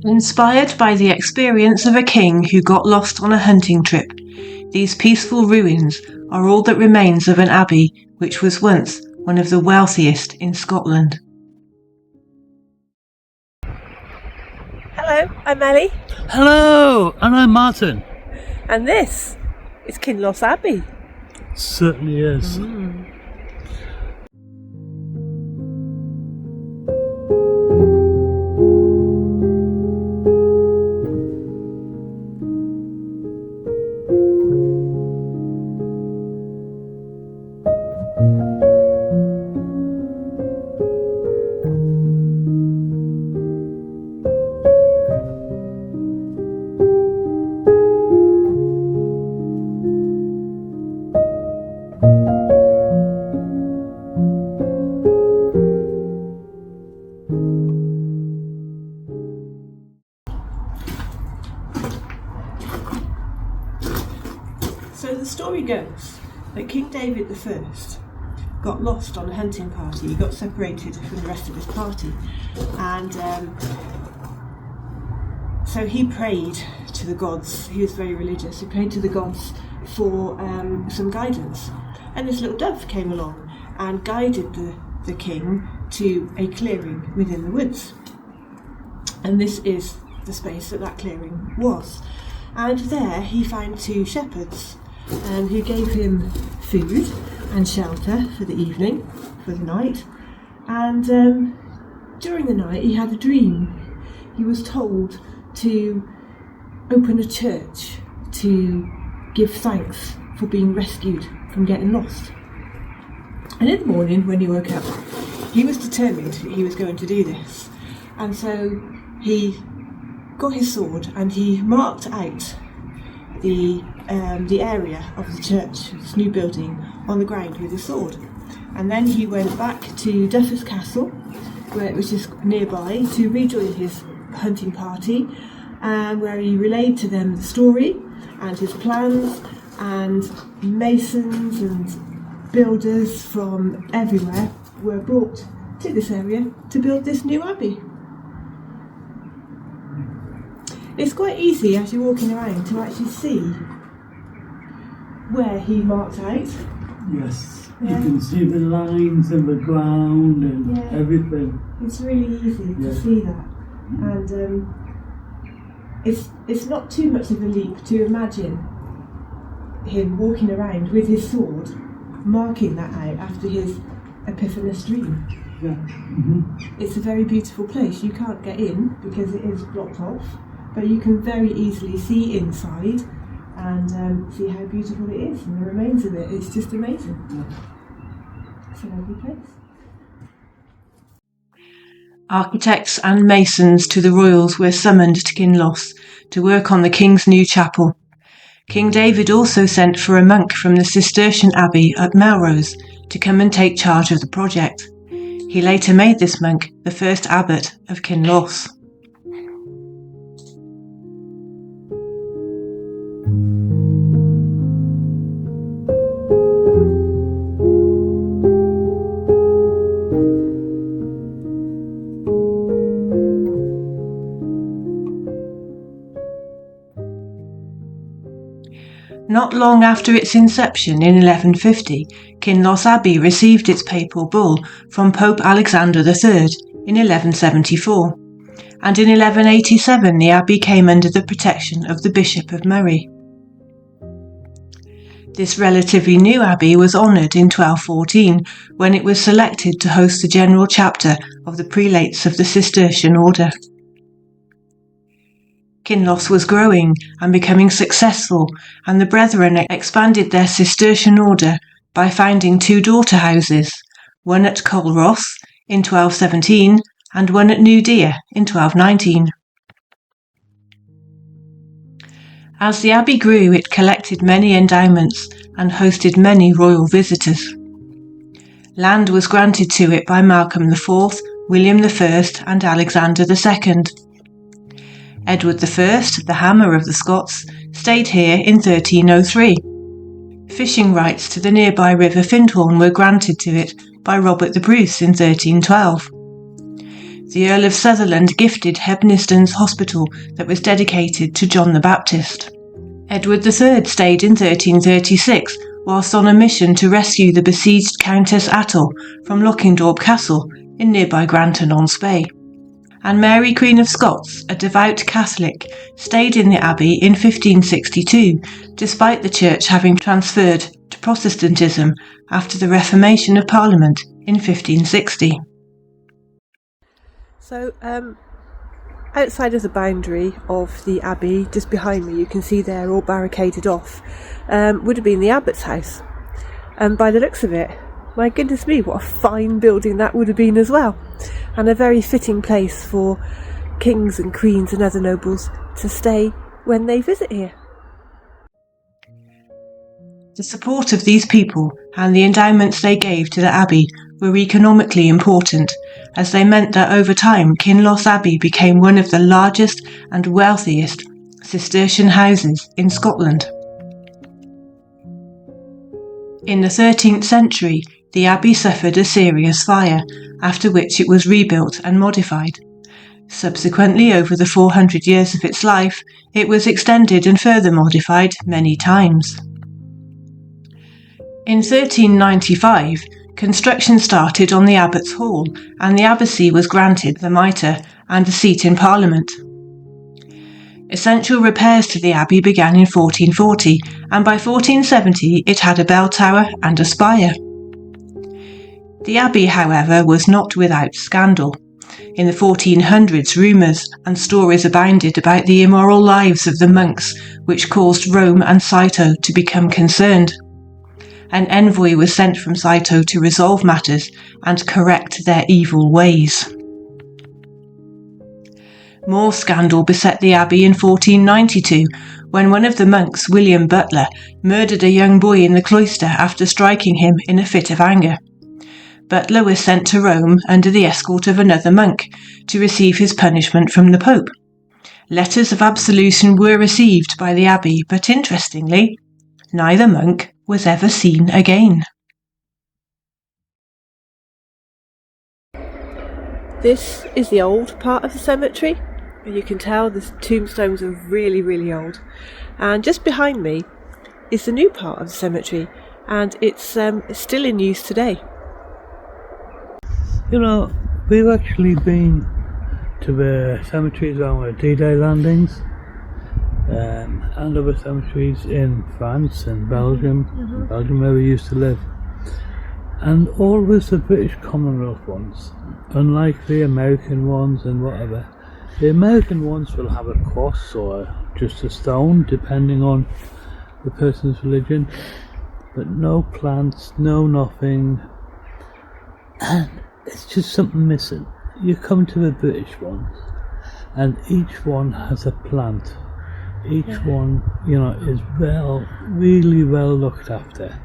Inspired by the experience of a king who got lost on a hunting trip, these peaceful ruins are all that remains of an abbey which was once one of the wealthiest in Scotland. Hello, I'm Ellie. Hello, and I'm Martin. And this is Kinloss Abbey. Certainly is. So the story goes that King David I got lost on a hunting party. He got separated from the rest of his party, and so he prayed to the gods. He was very religious. He prayed to the gods for some guidance, and this little dove came along and guided the king to a clearing within the woods. And this is the space that clearing was. And there he found two shepherds who gave him food and shelter for the evening, for the night. And during the night he had a dream. He was told to open a church to give thanks for being rescued from getting lost. And in the morning when he woke up, he was determined that he was going to do this. And so he got his sword and he marked out the area of the church, this new building, on the ground with his sword. And then he went back to Duffus Castle, which is nearby, to rejoin his hunting party, where he relayed to them the story and his plans, and masons and builders from everywhere were brought to this area to build this new abbey. It's quite easy as you're walking around to actually see where he marked out. Yes, Yeah. you can see the lines in the ground and everything. It's really easy to see that, and it's not too much of a leap to imagine him walking around with his sword, marking that out after his epiphanous dream. Yeah. Mm-hmm. It's a very beautiful place. You can't get in because it is blocked off, but you can very easily see inside and see how beautiful it is and the remains of it. It's just amazing. Yeah. It's a lovely place. Architects and masons to the royals were summoned to Kinloss to work on the king's new chapel. King David also sent for a monk from the Cistercian Abbey at Melrose to come and take charge of the project. He later made this monk the first abbot of Kinloss. Not long after its inception in 1150, Kinloss Abbey received its papal bull from Pope Alexander III in 1174, and in 1187 the abbey came under the protection of the Bishop of Moray. This relatively new abbey was honoured in 1214 when it was selected to host the general chapter of the prelates of the Cistercian order. Kinloss was growing and becoming successful, and the brethren expanded their Cistercian order by founding two daughter houses, one at Culross in 1217 and one at New Deer in 1219. As the abbey grew, it collected many endowments and hosted many royal visitors. Land was granted to it by Malcolm IV, William I and Alexander II. Edward I, the Hammer of the Scots, stayed here in 1303. Fishing rights to the nearby River Findhorn were granted to it by Robert the Bruce in 1312. the Earl of Sutherland gifted Hebneston's hospital that was dedicated to John the Baptist. Edward III stayed in 1336 whilst on a mission to rescue the besieged Countess Athol from Lockingthorpe Castle in nearby Granton-on-Spey. And Mary Queen of Scots, a devout Catholic, stayed in the abbey in 1562, despite the church having transferred to Protestantism after the Reformation of Parliament in 1560. So, outside of the boundary of the abbey, just behind me, you can see they're all barricaded off, would have been the abbot's house. And by the looks of it, my goodness me, what a fine building that would have been as well. And a very fitting place for kings and queens and other nobles to stay when they visit here. The support of these people and the endowments they gave to the abbey were economically important, as they meant that over time Kinloss Abbey became one of the largest and wealthiest Cistercian houses in Scotland. In the 13th century, the abbey suffered a serious fire, after which it was rebuilt and modified. Subsequently, over the 400 years of its life, it was extended and further modified many times. In 1395, construction started on the Abbot's Hall, and the abbacy was granted the mitre and a seat in Parliament. Essential repairs to the abbey began in 1440, and by 1470 it had a bell tower and a spire. The abbey, however, was not without scandal. In the 1400s, rumours and stories abounded about the immoral lives of the monks, which caused Rome and Cîteaux to become concerned. An envoy was sent from Cîteaux to resolve matters and correct their evil ways. More scandal beset the abbey in 1492, when one of the monks, William Butler, murdered a young boy in the cloister after striking him in a fit of anger. Butler was sent to Rome under the escort of another monk to receive his punishment from the Pope. Letters of absolution were received by the abbey, but interestingly, neither monk was ever seen again. This is the old part of the cemetery. You can tell the tombstones are really, really old. And just behind me is the new part of the cemetery, and it's still in use today. You know, we've actually been to the cemeteries around the D-Day landings, and other cemeteries in France and Belgium, where we used to live. And always the British Commonwealth ones, unlike the American ones and whatever. The American ones will have a cross or just a stone, depending on the person's religion, but no plants, no nothing, and it's just something missing. You come to the British ones, and each one has a plant. Each one, you know, is really well looked after,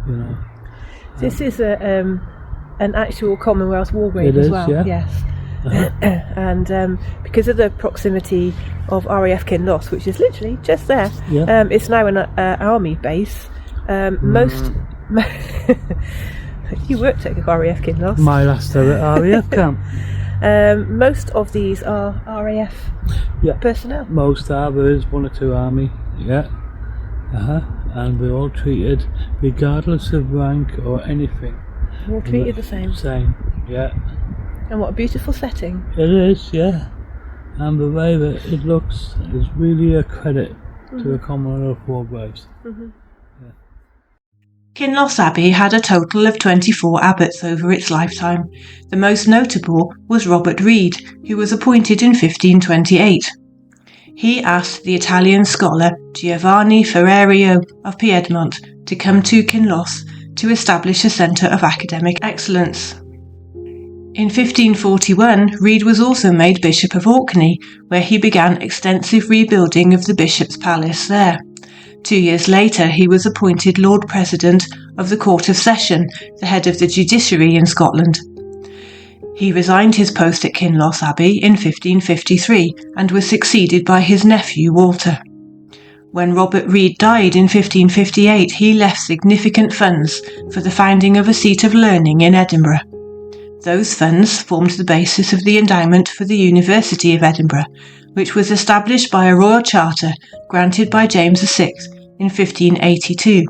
you know. This is an actual Commonwealth war grave as well, yes. And because of the proximity of RAF Kinloss, which is literally just there, it's now an army base. You worked at RAF Kinloss. My last day at RAF camp. Most of these are RAF personnel. Most are. There is one or two army, and we're all treated, regardless of rank or anything. We're all treated the same. And what a beautiful setting. It is, and the way that it looks is really a credit to the Commonwealth War graves. Kinloss Abbey had a total of 24 abbots over its lifetime. The most notable was Robert Reid, who was appointed in 1528. He asked the Italian scholar Giovanni Ferrario of Piedmont to come to Kinloss to establish a centre of academic excellence. In 1541, Reid was also made Bishop of Orkney, where he began extensive rebuilding of the bishop's palace there. 2 years later, he was appointed Lord President of the Court of Session, the head of the judiciary in Scotland. He resigned his post at Kinloss Abbey in 1553 and was succeeded by his nephew Walter. When Robert Reid died in 1558, he left significant funds for the founding of a seat of learning in Edinburgh. Those funds formed the basis of the endowment for the University of Edinburgh, which was established by a royal charter granted by James VI in 1582,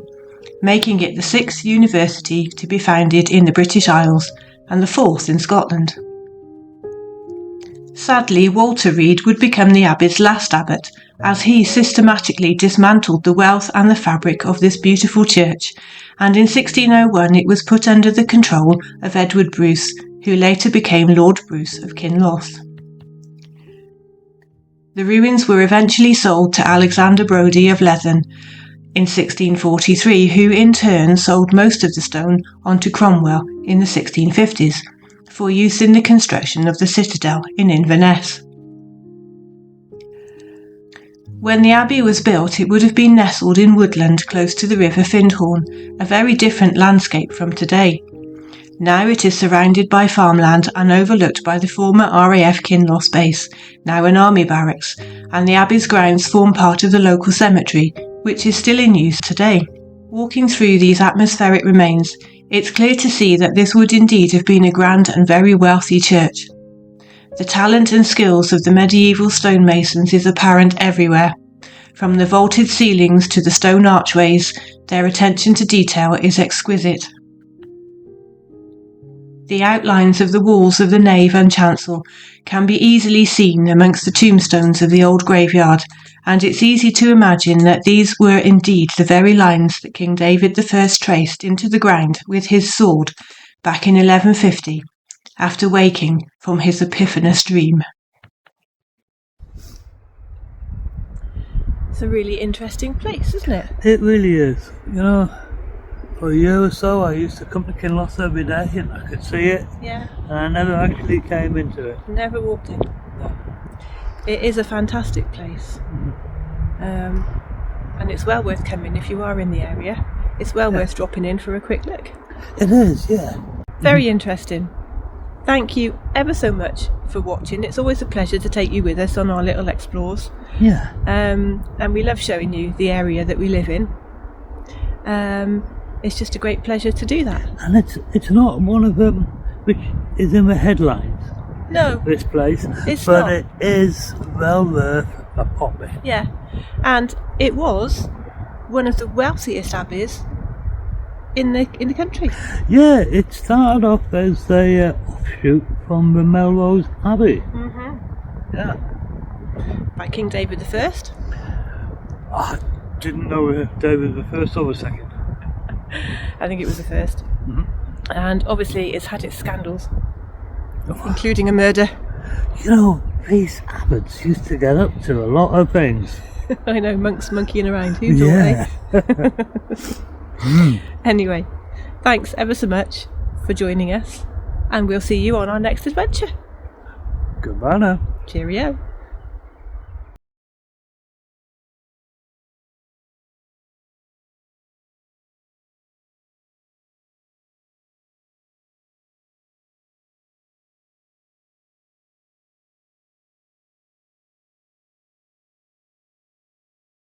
making it the 6th university to be founded in the British Isles and the 4th in Scotland. Sadly, Walter Reed would become the Abbey's last abbot, as he systematically dismantled the wealth and the fabric of this beautiful church, and in 1601 it was put under the control of Edward Bruce, who later became Lord Bruce of Kinloss. The ruins were eventually sold to Alexander Brodie of Leathen in 1643, who in turn sold most of the stone on to Cromwell in the 1650s, for use in the construction of the citadel in Inverness. When the abbey was built, it would have been nestled in woodland close to the River Findhorn, a very different landscape from today. Now it is surrounded by farmland and overlooked by the former RAF Kinloss base, now an army barracks, and the abbey's grounds form part of the local cemetery, which is still in use today. Walking through these atmospheric remains, it's clear to see that this would indeed have been a grand and very wealthy church. The talent and skills of the medieval stonemasons is apparent everywhere. From the vaulted ceilings to the stone archways, their attention to detail is exquisite. The outlines of the walls of the nave and chancel can be easily seen amongst the tombstones of the old graveyard, and it's easy to imagine that these were indeed the very lines that King David I traced into the ground with his sword back in 1150, after waking from his epiphanous dream. It's a really interesting place, isn't it? It really is. You know, for a year or so I used to come to Kinloss every day and I could see it. Yeah. And I never actually came into it. Never walked in. No. It is a fantastic place. And it's well worth coming if you are in the area. It's well worth dropping in for a quick look. It is, yeah. Very interesting. Thank you ever so much for watching. It's always a pleasure to take you with us on our little explores. Yeah. And we love showing you the area that we live in. It's just a great pleasure to do that. And it's not one of them which is in the headlines. No, This place, it's but not. it is well worth a pop in. Yeah, and it was one of the wealthiest abbeys in the country. Yeah, it started off as a offshoot from the Melrose Abbey. Mm-hmm. Yeah. By King David I. I didn't know if David the first or the second. I think it was the first. Mm-hmm. And obviously it's had its scandals, including a murder. You know, these abbots used to get up to a lot of things. I know, monks monkeying around. Who thought, eh? Anyway, thanks ever so much for joining us, and we'll see you on our next adventure. Goodbye now. Cheerio.